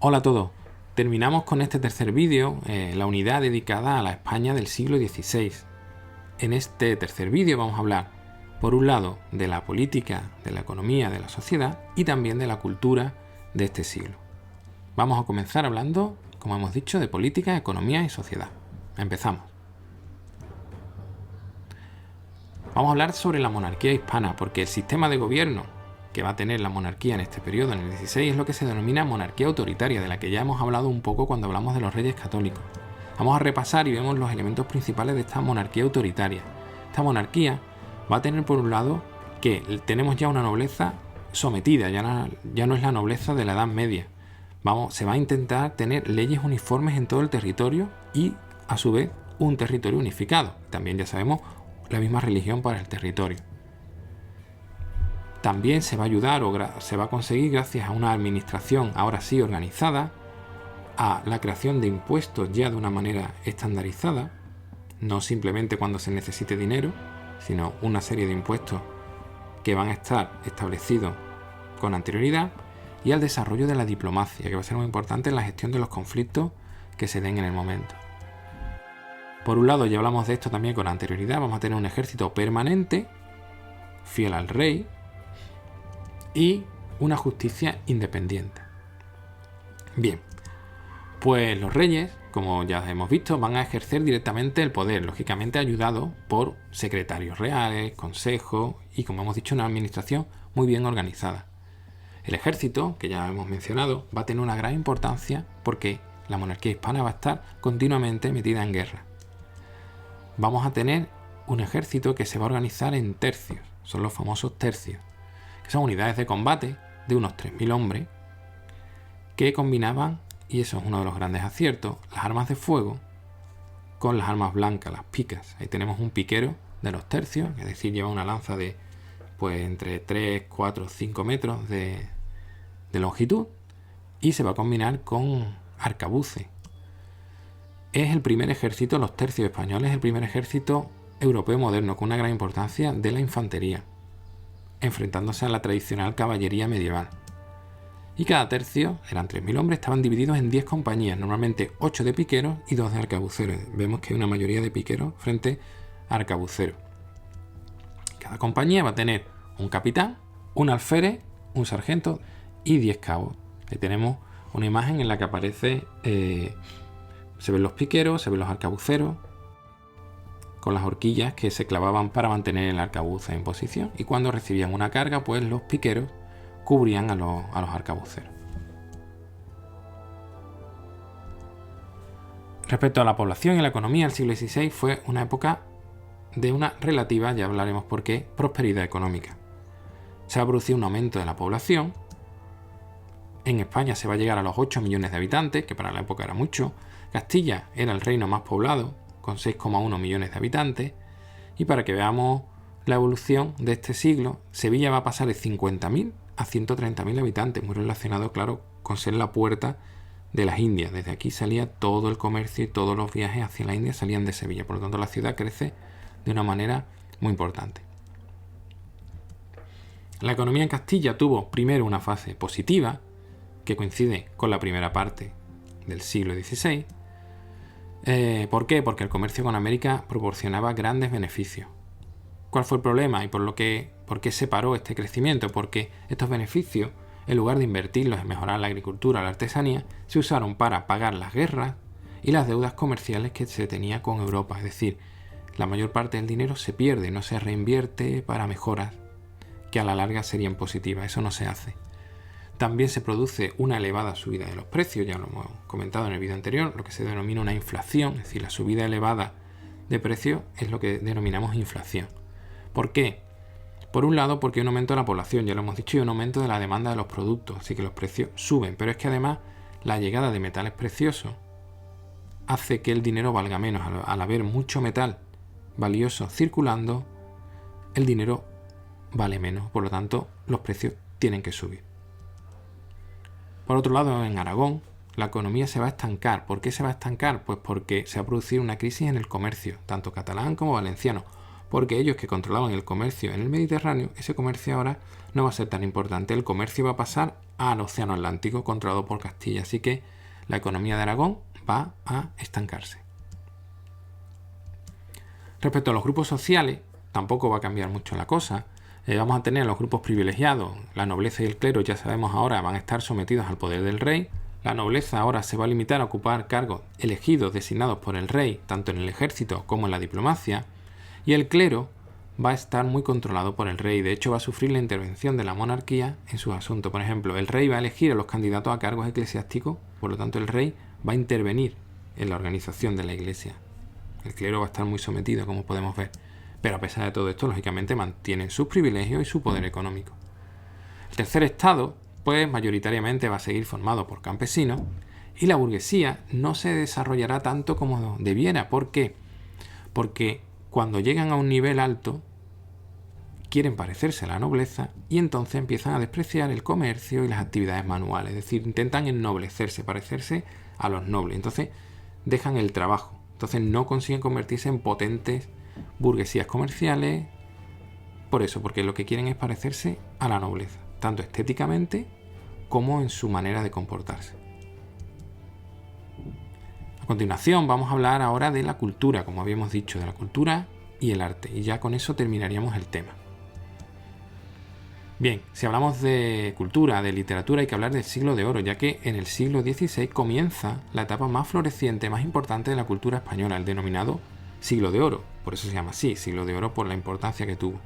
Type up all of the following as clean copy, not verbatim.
Hola a todos. Terminamos con este tercer vídeo, la unidad dedicada a la España del siglo XVI. En este tercer vídeo vamos a hablar, por un lado, de la política, de la economía, de la sociedad y también de la cultura de este siglo. Vamos a comenzar hablando, como hemos dicho, de política, economía y sociedad. Empezamos. Vamos a hablar sobre la monarquía hispana, porque el sistema de gobierno que va a tener la monarquía en este periodo, en el 16, es lo que se denomina monarquía autoritaria, de la que ya hemos hablado un poco cuando hablamos de los reyes católicos. Vamos a repasar y vemos los elementos principales de esta monarquía autoritaria. Esta monarquía va a tener, por un lado, que tenemos ya una nobleza sometida, ya no es la nobleza de la Edad Media. Se va a intentar tener leyes uniformes en todo el territorio y, a su vez, un territorio unificado. También, ya sabemos, la misma religión para el territorio. También se va a ayudar o se va a conseguir, gracias a una administración ahora sí organizada, a la creación de impuestos ya de una manera estandarizada, no simplemente cuando se necesite dinero, sino una serie de impuestos que van a estar establecidos con anterioridad, y al desarrollo de la diplomacia, que va a ser muy importante en la gestión de los conflictos que se den en el momento. Por un lado, ya hablamos de esto también con anterioridad, vamos a tener un ejército permanente, fiel al rey, y una justicia independiente. Bien, pues los reyes, como ya hemos visto, van a ejercer directamente el poder, lógicamente ayudados por secretarios reales, consejos y, como hemos dicho, una administración muy bien organizada. El ejército, que ya hemos mencionado, va a tener una gran importancia porque la monarquía hispana va a estar continuamente metida en guerra. Vamos a tener un ejército que se va a organizar en tercios, son los famosos tercios, que son unidades de combate de unos 3.000 hombres que combinaban, y eso es uno de los grandes aciertos, las armas de fuego con las armas blancas, las picas. Ahí tenemos un piquero de los tercios, es decir, lleva una lanza de entre 3, 4, 5 metros de longitud, y se va a combinar con arcabuces. Es el primer ejército, los tercios españoles, el primer ejército europeo moderno con una gran importancia de la infantería, enfrentándose a la tradicional caballería medieval. Y cada tercio, eran 3.000 hombres, estaban divididos en 10 compañías, normalmente 8 de piqueros y 2 de arcabuceros. Vemos que hay una mayoría de piqueros frente a arcabuceros. Cada compañía va a tener un capitán, un alférez, un sargento y 10 cabos. Ahí tenemos una imagen en la que aparece, se ven los piqueros, se ven los arcabuceros, con las horquillas que se clavaban para mantener el arcabuz en posición, y cuando recibían una carga, pues los piqueros cubrían a los arcabuceros. Respecto a la población y la economía, el siglo XVI fue una época de una relativa, ya hablaremos por qué, prosperidad económica. Se va a producir un aumento de la población. En España se va a llegar a los 8 millones de habitantes, que para la época era mucho. Castilla era el reino más poblado, con 6,1 millones de habitantes, y para que veamos la evolución de este siglo, Sevilla va a pasar de 50.000 a 130.000 habitantes, muy relacionado, claro, con ser la puerta de las Indias. Desde aquí salía todo el comercio y todos los viajes hacia la India salían de Sevilla, por lo tanto la ciudad crece de una manera muy importante. La economía en Castilla tuvo primero una fase positiva, que coincide con la primera parte del siglo XVI. ¿Por qué? Porque el comercio con América proporcionaba grandes beneficios. ¿Cuál fue el problema y por qué se paró este crecimiento? Porque estos beneficios, en lugar de invertirlos en mejorar la agricultura o la artesanía, se usaron para pagar las guerras y las deudas comerciales que se tenía con Europa. Es decir, la mayor parte del dinero se pierde, no se reinvierte para mejoras que a la larga serían positivas. Eso no se hace. También se produce una elevada subida de los precios, ya lo hemos comentado en el vídeo anterior, lo que se denomina una inflación, es decir, la subida elevada de precios es lo que denominamos inflación. ¿Por qué? Por un lado, porque hay un aumento de la población, ya lo hemos dicho, y un aumento de la demanda de los productos, así que los precios suben, pero es que además la llegada de metales preciosos hace que el dinero valga menos. Al haber mucho metal valioso circulando, el dinero vale menos, por lo tanto los precios tienen que subir. Por otro lado, en Aragón, la economía se va a estancar. ¿Por qué se va a estancar? Pues porque se va a producir una crisis en el comercio, tanto catalán como valenciano, porque ellos que controlaban el comercio en el Mediterráneo, ese comercio ahora no va a ser tan importante. El comercio va a pasar al Océano Atlántico controlado por Castilla. Así que la economía de Aragón va a estancarse. Respecto a los grupos sociales, tampoco va a cambiar mucho la cosa. Vamos a tener los grupos privilegiados, la nobleza y el clero, ya sabemos ahora, van a estar sometidos al poder del rey. La nobleza ahora se va a limitar a ocupar cargos elegidos, designados por el rey, tanto en el ejército como en la diplomacia. Y el clero va a estar muy controlado por el rey. De hecho, va a sufrir la intervención de la monarquía en sus asuntos. Por ejemplo, el rey va a elegir a los candidatos a cargos eclesiásticos, por lo tanto el rey va a intervenir en la organización de la iglesia. El clero va a estar muy sometido, como podemos ver. Pero a pesar de todo esto, lógicamente mantienen sus privilegios y su poder económico. El tercer estado, pues mayoritariamente va a seguir formado por campesinos y la burguesía no se desarrollará tanto como debiera. ¿Por qué? Porque cuando llegan a un nivel alto, quieren parecerse a la nobleza y entonces empiezan a despreciar el comercio y las actividades manuales. Es decir, intentan ennoblecerse, parecerse a los nobles. Entonces dejan el trabajo. Entonces no consiguen convertirse en potentes burguesías comerciales. Por eso, porque lo que quieren es parecerse a la nobleza, tanto estéticamente como en su manera de comportarse. A continuación vamos a hablar ahora de la cultura, como habíamos dicho, de la cultura y el arte. Y ya con eso terminaríamos el tema. Bien, si hablamos de cultura, de literatura, hay que hablar del siglo de oro, ya que en el siglo XVI comienza la etapa más floreciente, más importante de la cultura española, el denominado siglo de oro. Por eso se llama así, siglo de oro, por la importancia que tuvo.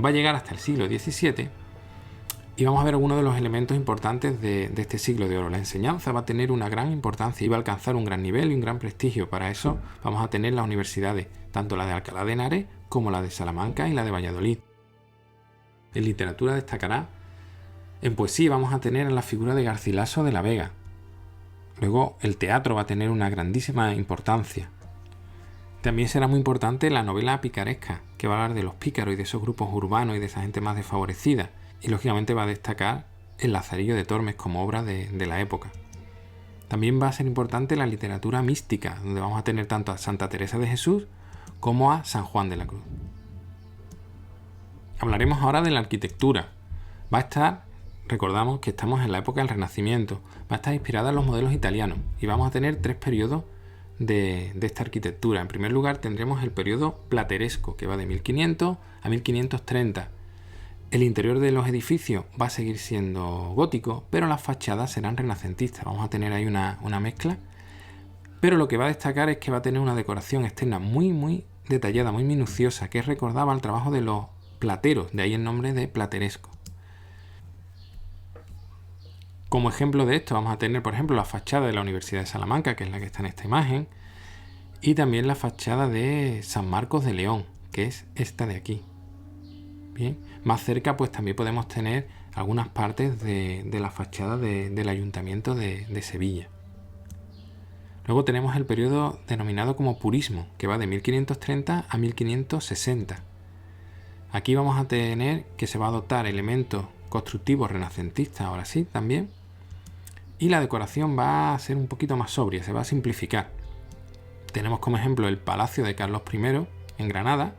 Va a llegar hasta el siglo XVII y vamos a ver algunos de los elementos importantes de este siglo de oro. La enseñanza va a tener una gran importancia y va a alcanzar un gran nivel y un gran prestigio. Para eso vamos a tener las universidades, tanto la de Alcalá de Henares como la de Salamanca y la de Valladolid. En literatura destacará, en poesía vamos a tener la figura de Garcilaso de la Vega. Luego el teatro va a tener una grandísima importancia. También será muy importante la novela picaresca, que va a hablar de los pícaros y de esos grupos urbanos y de esa gente más desfavorecida. Y lógicamente va a destacar el Lazarillo de Tormes como obra de la época. También va a ser importante la literatura mística, donde vamos a tener tanto a Santa Teresa de Jesús como a San Juan de la Cruz. Hablaremos ahora de la arquitectura. Va a estar, recordamos que estamos en la época del Renacimiento, va a estar inspirada en los modelos italianos y vamos a tener 3 periodos de esta arquitectura. En primer lugar tendremos el periodo plateresco, que va de 1500 a 1530. El interior de los edificios va a seguir siendo gótico, pero las fachadas serán renacentistas. Vamos a tener ahí una mezcla. Pero lo que va a destacar es que va a tener una decoración externa muy detallada, muy minuciosa, que recordaba el trabajo de los plateros, de ahí el nombre de plateresco. Como ejemplo de esto vamos a tener, por ejemplo, la fachada de la Universidad de Salamanca, que es la que está en esta imagen, y también la fachada de San Marcos de León, que es esta de aquí. Bien, más cerca pues también podemos tener algunas partes de la fachada del Ayuntamiento de Sevilla. Luego tenemos el periodo denominado como Purismo, que va de 1530 a 1560. Aquí vamos a tener que se va a adoptar elementos constructivos renacentistas, ahora sí, también. Y la decoración va a ser un poquito más sobria, se va a simplificar. Tenemos como ejemplo el Palacio de Carlos I en Granada.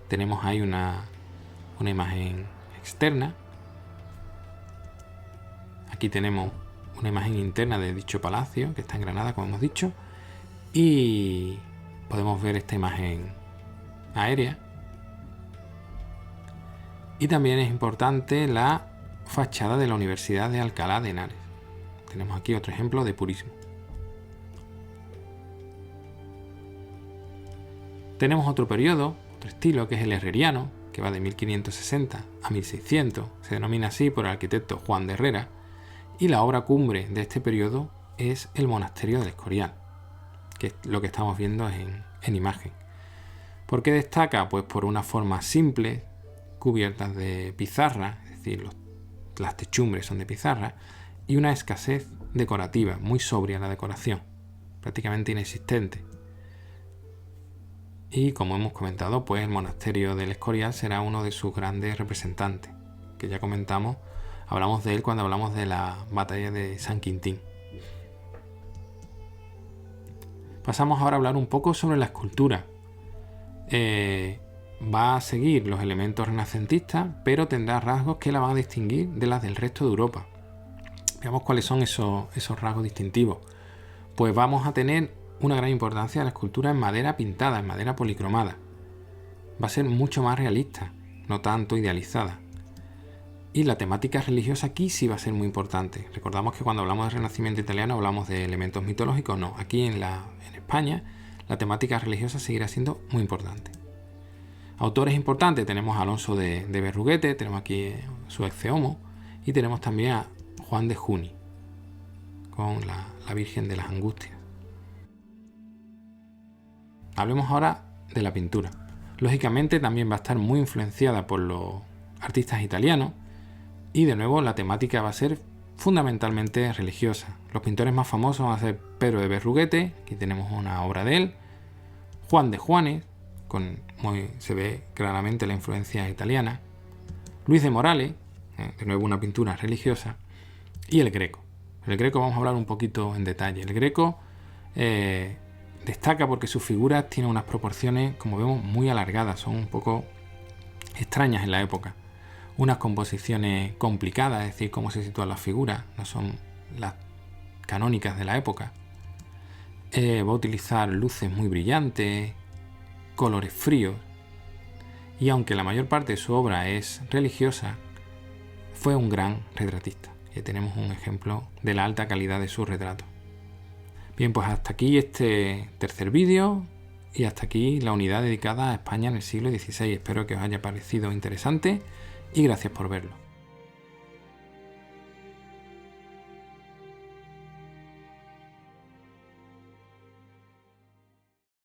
Tenemos ahí una imagen externa. Aquí tenemos una imagen interna de dicho palacio, que está en Granada, como hemos dicho. Y podemos ver esta imagen aérea. Y también es importante la fachada de la Universidad de Alcalá de Henares. Tenemos aquí otro ejemplo de purismo. Tenemos otro periodo, otro estilo, que es el herreriano, que va de 1560 a 1600. Se denomina así por el arquitecto Juan de Herrera. Y la obra cumbre de este periodo es el Monasterio del Escorial, que es lo que estamos viendo en imagen. ¿Por qué destaca? Pues por una forma simple, cubiertas de pizarra, es decir, las techumbres son de pizarra, y una escasez decorativa, muy sobria la decoración, prácticamente inexistente. Y como hemos comentado, pues el Monasterio del Escorial será uno de sus grandes representantes, que ya comentamos, hablamos de él cuando hablamos de la batalla de San Quintín. Pasamos ahora a hablar un poco sobre la escultura. va a seguir los elementos renacentistas, pero tendrá rasgos que la van a distinguir de las del resto de Europa. Veamos cuáles son esos rasgos distintivos. Pues vamos a tener una gran importancia de la escultura en madera pintada, en madera policromada. Va a ser mucho más realista, no tanto idealizada. Y la temática religiosa aquí sí va a ser muy importante. Recordamos que cuando hablamos de Renacimiento italiano hablamos de elementos mitológicos. No, aquí en España la temática religiosa seguirá siendo muy importante. Autores importantes tenemos a Alonso de Berruguete, tenemos aquí su Ecce Homo, y tenemos también a Juan de Juni con la Virgen de las Angustias. Hablemos ahora de la pintura. Lógicamente también va a estar muy influenciada por los artistas italianos y de nuevo la temática va a ser fundamentalmente religiosa. Los pintores más famosos van a ser Pedro de Berruguete, aquí tenemos una obra de él, Juan de Juanes, se ve claramente la influencia italiana, Luis de Morales, de nuevo una pintura religiosa, y el Greco. El Greco vamos a hablar un poquito en detalle. El Greco destaca porque sus figuras tienen unas proporciones, como vemos, muy alargadas, son un poco extrañas en la época. Unas composiciones complicadas, es decir, cómo se sitúan las figuras, no son las canónicas de la época. Va a utilizar luces muy brillantes, colores fríos, y aunque la mayor parte de su obra es religiosa, fue un gran retratista. Y tenemos un ejemplo de la alta calidad de su retrato. Bien, pues hasta aquí este tercer vídeo y hasta aquí la unidad dedicada a España en el siglo XVI. Espero que os haya parecido interesante y gracias por verlo.